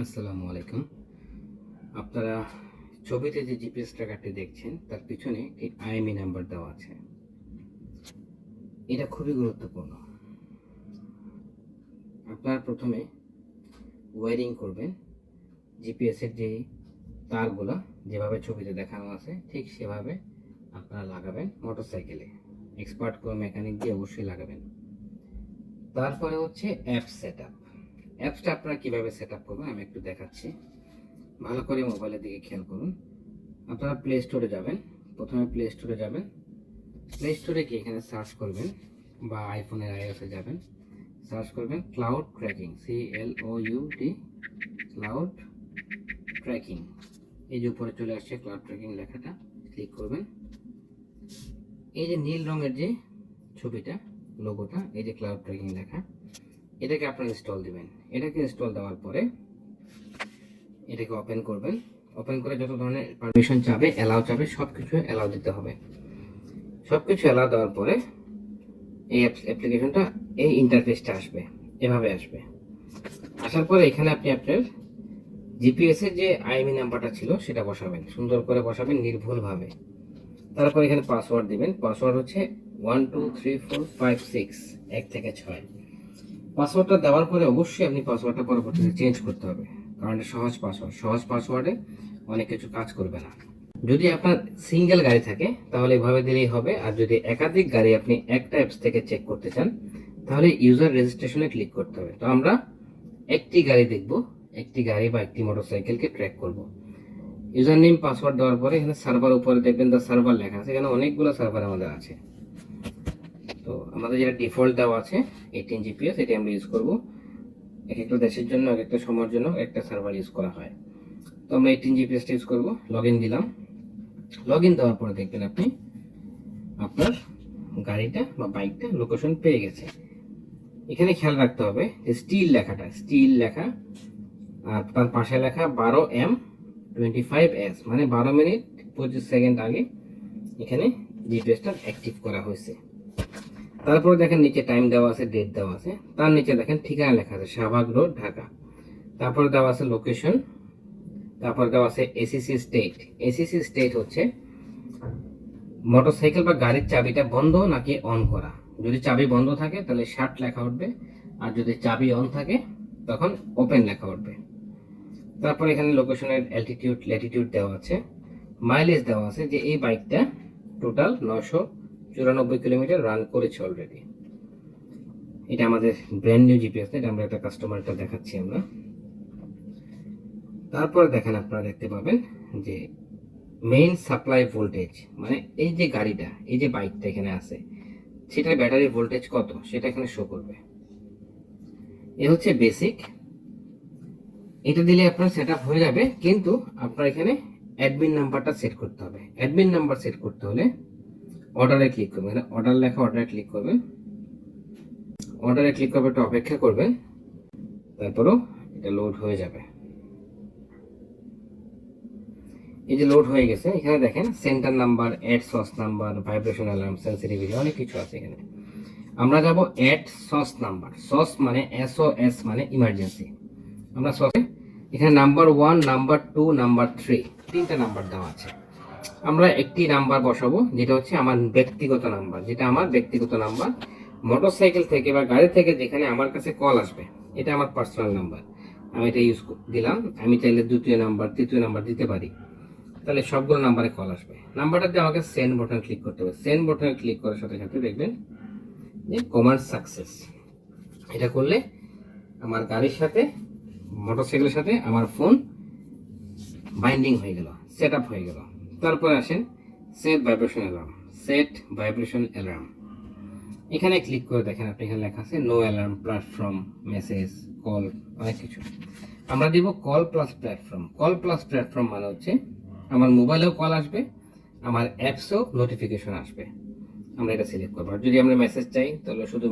আসসালামু আলাইকুম। আপনারা ছবিতে যে জিপিএস ট্র্যাকারটি দেখছেন তার পিছনে একটি আইএমই নাম্বার দেওয়া আছে। এটা খুবই গুরুত্বপূর্ণ। আপনারা প্রথমে ওয়্যারিং করবেন। জিপিএসের যে তারগুলা যেভাবে ছবিতে দেখানো আছে ঠিক সেভাবে আপনারা লাগাবেন মোটরসাইকেলে। এক্সপার্ট কোনো মেকানিক দিয়ে অবশ্যই লাগাবেন। তারপরে হচ্ছে অ্যাপ সেট আপ। অ্যাপসটা আপনারা কীভাবে সেট আপ করবেন আমি একটু দেখাচ্ছি। ভালো করে মোবাইলের দিকে খেয়াল করুন। আপনারা প্লে স্টোরে যাবেন। প্রথমে প্লে স্টোরে যাবেন। প্লে স্টোরে গিয়ে এখানে সার্চ করবেন বা আইফোনের আইওএসে যাবেন, সার্চ করবেন cloud tracking, CLOUD, cloud tracking. এই যে উপরে চলে আসছে ক্লাউড ট্র্যাকিং লেখাটা, ক্লিক করবেন। এই যে নীল রঙের যে ছবিটা, লোগোটা, এই যে ক্লাউড ট্র্যাকিং লেখা, এটাকে আপনারা ইনস্টল দিবেন। এটাকে ইনস্টল দেওয়ার পরে এটাকে ওপেন করবেন। ওপেন করে যত ধরনের পারমিশন চাবে, অ্যালাউ চাবে, সব কিছু অ্যালাউ দিতে হবে। সব কিছু অ্যালাউ দেওয়ার পরে এই অ্যাপ্লিকেশনটা এই ইন্টারফেসটা আসবে, এভাবে আসবে। আসার পরে এখানে আপনি আপনার জিপিএসের যে আইএমই নাম্বারটা ছিল সেটা বসাবেন, সুন্দর করে বসাবেন নির্ভুলভাবে। তারপর এখানে পাসওয়ার্ড দিবেন। পাসওয়ার্ড হচ্ছে 12345 1 থেকে 6। পাসওয়ার্ডটা দেওয়ার পরে অবশ্যই আপনি পাসওয়ার্ডটা পরবর্তীতে চেঞ্জ করতে হবে, কারণ এটা সহজ পাসওয়ার্ড। সহজ পাসওয়ার্ডে অনেক কিছু কাজ করবে না। যদি আপনার সিঙ্গেল গাড়ি থাকে তাহলে এভাবে দিলেই হবে, আর যদি একাধিক গাড়ি আপনি একটা অ্যাপস থেকে চেক করতে চান তাহলে ইউজার রেজিস্ট্রেশনে ক্লিক করতে হবে। তো আমরা একটি গাড়ি দেখব, একটি গাড়ি বা একটি মোটরসাইকেলকে ট্র্যাক করব। ইউজার নেম পাসওয়ার্ড দেওয়ার পরে এখানে সার্ভার উপরে দেখবেন দ্য সার্ভার লেখা আছে, এখানে অনেকগুলো সার্ভার আমাদের আছে। তো আমাদের যেটা ডিফল্ট দেওয়া আছে 18 জিপিএস, এটি আমরা ইউজ করব। এক একটা দেশের জন্য, এক একটা সময়ের জন্য একটা সার্ভার ইউজ করা হয়। তো আমরা 18 জিপিএসটা ইউজ করব। লগ ইন দিলাম। লগ ইন দেওয়ার পরে দেখবেন আপনি আপনার গাড়িটা বা বাইকটা লোকেশন পেয়ে গেছে। এখানে খেয়াল রাখতে হবে যে স্টিল লেখাটা, স্টিল লেখা, আর তার পাশে লেখা 12M25S, মানে 12 মিনিট 25 সেকেন্ড আগে এখানে জিপিএসটা অ্যাক্টিভ করা হয়েছে। তারপরে দেখেন নিচে টাইম দেওয়া আছে, ডেট দেওয়া আছে। তার নিচে দেখেন ঠিকানা লেখা আছে শাহবাগ রোড, ঢাকা। তারপরে দেওয়া আছে লোকেশন। তারপরে দেওয়া আছে এসিসি স্টেট। এসিসি স্টেট হচ্ছে মোটরসাইকেল বা গাড়ির চাবিটা বন্ধ নাকি অন করা। যদি চাবি বন্ধ থাকে তাহলে শার্ট লেখা উঠবে, আর যদি চাবি অন থাকে তখন ওপেন লেখা উঠবে। তারপর এখানে লোকেশনের অ্যালটিটিউড, ল্যাটিটিউড দেওয়া আছে। মাইলেজ দেওয়া আছে যে এই বাইকটা টোটাল 994 কিলোমিটার রান করেছে অলরেডি। এটা আমাদের ব্র্যান্ড নিউ জিপিএস, এটা আমরা একটা কাস্টমারটা দেখাচ্ছি আমরা। তারপরে দেখেন আপনারা দেখতে পাবেন যে মেইন সাপ্লাই ভোল্টেজ, মানে এই যে গাড়িটা, এই যে বাইকটা এখানে আছে সেটার ব্যাটারি ভোল্টেজ কত সেটা এখানে শো করবে। এ হচ্ছে বেসিক। এটা দিলে আপনার সেট আপ হয়ে যাবে, কিন্তু আপনার এখানে অ্যাডমিন নাম্বারটা সেট করতে হবে। অ্যাডমিন নাম্বার সেট করতে হলে অর্ডারে ক্লিক করবেন। অর্ডার লেখা, অর্ডারে ক্লিক করবেন। অর্ডারে ক্লিক করবে, একটু অপেক্ষা করবেন, তারপরও এটা লোড হয়ে যাবে। এই যে লোড হয়ে গেছে, এখানে দেখেন centre number, add SOS number, vibration alarm, sensitivity, অনেক কিছু আছে এখানে। আমরা যাব অ্যাড সস নাম্বার। সস মানে SOS, মানে ইমার্জেন্সি। আমরা সসে এখানে নাম্বার 1, নাম্বার 2, নাম্বার 3, তিনটা নাম্বার দেওয়া আছে। আমরা একটি নাম্বার বসাবো যেটা হচ্ছে আমার ব্যক্তিগত নাম্বার, যেটা আমার ব্যক্তিগত নাম্বার। মোটরসাইকেল থেকে বা গাড়ি থেকে যেখানে আমার কাছে কল আসবে, এটা আমার পার্সোনাল নাম্বার, আমি এটা ইউজ দিলাম। আমি চাইলে দ্বিতীয় নাম্বার, তৃতীয় নাম্বার দিতে পারি, তাহলে সবগুলো নাম্বারে কল আসবে। নাম্বারটা দিয়ে আমাকে সেন্ড বাটনে ক্লিক করতে হবে। সেন্ড বাটনে ক্লিক করার সাথে সাথে দেখবেন যে কমান্ড সাকসেস। এটা করলে আমার গাড়ির সাথে, মোটরসাইকেলের সাথে আমার ফোন বাইন্ডিং হয়ে গেল, সেট আপ হয়ে গেল। তারপরে আসেন set vibration alarm. Set vibration alarm, এখানে ক্লিক করে দেখেন আপনি এখানে লেখা আছে no alarm, platform, message, call, অনেক কিছু। আমরা দিব call plus platform. Call plus platform মানে হচ্ছে আমার মোবাইলেও কল আসবে, আমার অ্যাপসেও নোটিফিকেশন আসবে। আমরা এটা সিলেক্ট করবো। আর যদি আমরা মেসেজ চাই তাহলে শুধু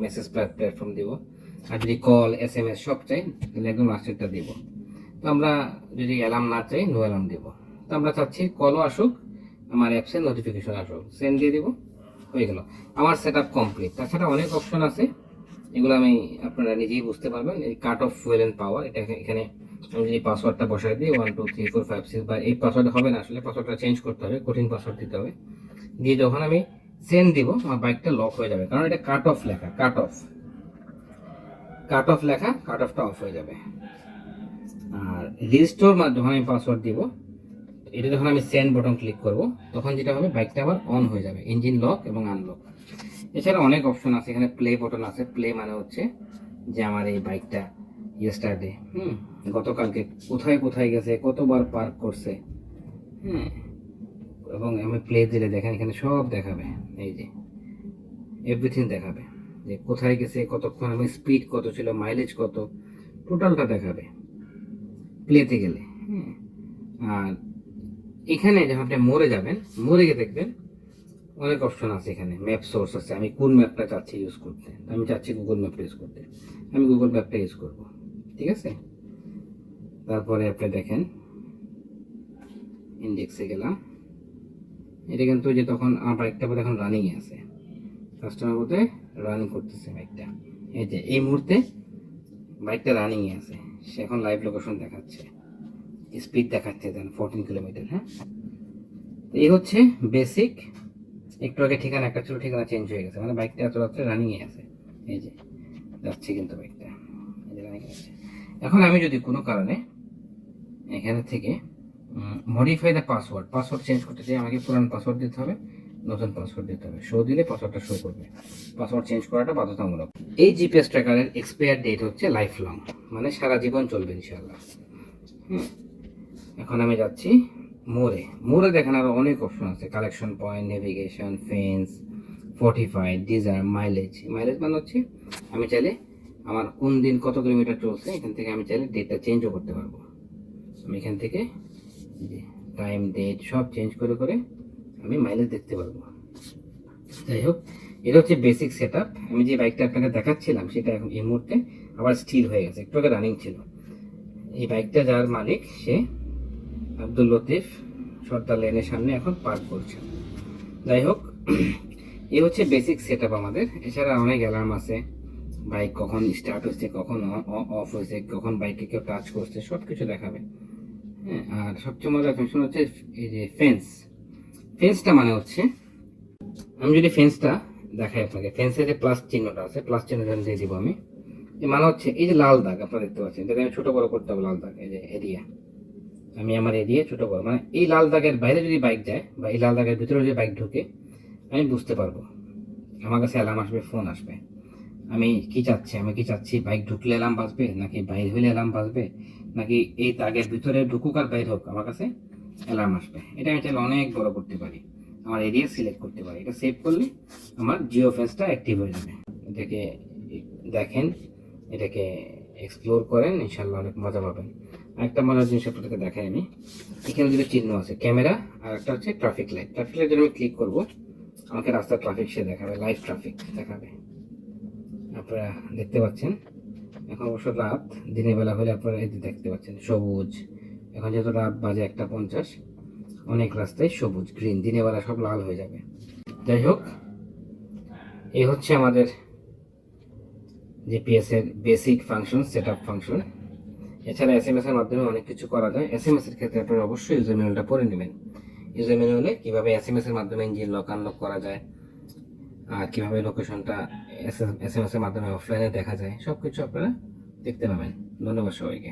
মেসেজ প্ল্যাটফর্ম দিব, আর যদি কল, SMS সব চাই তাহলে একদম লাস্টেরটা দিব। তো আমরা যদি অ্যালার্ম না চাই, নো অ্যালার্ম দিব। তো আমরা চাচ্ছি কলও আসুক, আমার অ্যাপসে নোটিফিকেশন আসুক, সেন্ড দিয়ে দিব, হয়ে গেল আমার সেট আপ কমপ্লিট। তাছাড়া অনেক অপশন আছে, এগুলো আমি আপনারা নিজেই বুঝতে পারবেন। এই cut off fuel and power, এটা এখানে আমি যদি পাসওয়ার্ডটা বসাই দিই 1 2 3 4 5 6, বা এই পাসওয়ার্ড হবে না, আসলে পাসওয়ার্ডটা চেঞ্জ করতে হবে, কঠিন পাসওয়ার্ড দিতে হবে। দিয়ে যখন আমি সেন্ড দিব আমার বাইকটা লক হয়ে যাবে, কারণ এটা কাট অফ লেখা, কাট অফ লেখা, কাট অফটা অফ হয়ে যাবে। আর রিস্টোর যখন আমি পাসওয়ার্ড দিব, এটা যখন আমি সেন্ড বাটন ক্লিক করব, তখন যেটা হবে বাইকটা আবার অন হয়ে যাবে, ইঞ্জিন লক এবং আনলক। এছাড়া অনেক অপশন আছে, এখানে প্লে বাটন আছে। প্লে মানে হচ্ছে যে আমার এই বাইকটা ইয়েস্টারডে, গতকালকে কোথায় কোথায় গেছে, কতবার পার্ক করছে, এবং আমি প্লে দিলে দেখেন এখানে সব দেখাবে, এই যে এভরিথিং দেখাবে, যে কোথায় গেছে, কতক্ষণ, আমি স্পিড কত ছিল, মাইলেজ কত, টোটালটা দেখাবে প্লেতে গেলে। আর এখানে যখন আপনি মোড়ে যাবেন, মোড়ে গিয়ে দেখবেন অনেক অপশন আছে। এখানে ম্যাপ সোর্স আছে, আমি কোন ম্যাপটা চাচ্ছি ইউজ করতে, আমি চাচ্ছি গুগল ম্যাপটা ইউজ করতে, আমি গুগল ম্যাপটা ইউজ করব, ঠিক আছে। তারপরে আপনি দেখেন ইন্ডেক্সে গেলাম, এটা কিন্তু যে তখন আমার বাইকটা বোধ এখন রানিংয়ে আছে, কাস্টমার বোধহয় রানিং করতেছে বাইকটা, এই যে এই মুহূর্তে বাইকটা রানিংয়ে আছে, সে এখন লাইভ লোকেশন দেখাচ্ছে, স্পিড দেখাচ্ছে দেন 14 কিলোমিটার। হ্যাঁ, এই হচ্ছে বেসিক। একটু আগে ঠিকানা একটা ছিল, ঠিকানা চেঞ্জ হয়ে গেছে, মানে বাইকটা এত রাত্রে রানিংয়ে আছে, এই যে যাচ্ছে কিন্তু বাইকটা, এই যে রানিং আছে। এখন আমি যদি কোনো কারণে এখানে থেকে মডিফাই দ্য পাসওয়ার্ড চেঞ্জ করতে চাই, আমাকে পুরান পাসওয়ার্ড দিতে হবে, নতুন পাসওয়ার্ড দিতে হবে, শো দিলে পাসওয়ার্ডটা শো করবে, পাসওয়ার্ড চেঞ্জ করাটা বাধ্যতামূলক। এই জিপিএস ট্র্যাকারের এক্সপায়ার ডেট হচ্ছে লাইফ লং, মানে সারা জীবন চলবে ইনশাআল্লাহ। এখন আমি যাচ্ছি মোড়ে দেখেন আরো অনেক অপশন আছে, collection point, navigation, fence, fortified, desire, mileage মানে হচ্ছে আমি চাইলে আমার কোন দিন কত কিলোমিটার চলছে, এখান থেকে আমি চাইলে ডেটটা চেঞ্জও করতে পারবো। আমি এখান থেকে টাইম, ডেট সব চেঞ্জ করে করে আমি মাইলেজ দেখতে পারবো। যাই হোক, এটা হচ্ছে বেসিক সেট আপ। আমি যে বাইকটা আপনাকে দেখাচ্ছিলাম সেটা এখন এই মুহূর্তে আবার স্টিল হয়ে গেছে, একটু আগে রানিং ছিল। এই বাইকটা যার মালিক সে আব্দুল লতিফ সর্দার লেনের সামনে এখন পার্ক করছে। যাই হোক, এই হচ্ছে বেসিক সেট আপ আমাদের। এছাড়া অনেক অ্যালার্ম আছে, বাইক কখন স্টার্ট হচ্ছে, কখন অফ হয়েছে, কখন বাইকে কেউ টাচ করছে, সব কিছু দেখাবে। হ্যাঁ, আর সবচেয়ে মজার ফাংশন হচ্ছে এই যে ফেন্সটা মানে হচ্ছে, আমি যদি ফেন্সটা দেখাই আপনাকে, ফেন্সের যে প্লাস চিহ্নটা আছে, প্লাস চিহ্নটা দিয়ে দিব আমি, মানে হচ্ছে এই যে লাল দাগ আপনারা দেখতে পাচ্ছেন, যদি আমি ছোট বড় করতে হবে লাল দাগ, এই যে এরিয়া, আমি আমার এরিয়া ছোট বড়, মানে এই লাল দাগের বাইরে যদি বাইক যায় বা এই লাল দাগের ভিতরে যদি বাইক ঢুকে, আমি বুঝতে পারবো, আমার কাছে অ্যালার্ম আসবে, ফোন আসবে, আমি কি চাচ্ছি বাইক ঢুকলে অ্যালার্ম বাজবে, নাকি বাইর হইলে অ্যালার্ম বাজবে, নাকি এই দাগের ভিতরে ঢুকুক আর বাইর হোক আমার কাছে অ্যালার্ম আসবে। এটা আমি চাইলে অনেক বড় করতে পারি, আমার এরিয়া সিলেক্ট করতে পারি, এটা সেভ করলে আমার জিও ফেন্সটা অ্যাক্টিভ হয়ে যাবে। এটাকে দেখেন, এটাকে এক্সপ্লোর করেন, ইনশাল্লাহ অনেক মজা পাবেন। আরেকটা মজার জিনিস আপনাদেরকে দেখাই আমি, এখানে দুটো চিহ্ন আছে, ক্যামেরা আর একটা হচ্ছে ট্রাফিক লাইট। ট্রাফিক লাইট যদি আমি ক্লিক করবো, আমাকে রাস্তার ট্রাফিক সে দেখাবে, লাইভ ট্রাফিক দেখাবে, আপনারা দেখতে পাচ্ছেন। এখন অবশ্য রাত, দিনের বেলা হলে আপনারা এই দেখতে পাচ্ছেন সবুজ, এখন যেহেতু রাত বাজে 1:50, অনেক রাস্তায় সবুজ, গ্রিন, দিনের বেলা সব লাল হয়ে যাবে। যাই হোক, এই হচ্ছে আমাদের জিপিএস এর basic function, set up function. এছাড়া এসএমএস এর মাধ্যমে অনেক কিছু করা যায়। এসএমএস এর ক্ষেত্রে আপনারা অবশ্যই ইউজার ম্যানুয়ালটা পড়ে নেবেন। ইউজার ম্যানুয়ালে কিভাবে এসএমএস এর মাধ্যমে ইঞ্জিন লক আনলক করা যায়, আর কিভাবে লোকেশনটা এসএমএস এর মাধ্যমে অফলাইনে দেখা যায়, সবকিছু আপনারা দেখতে পাবেন। ধন্যবাদ সবাইকে।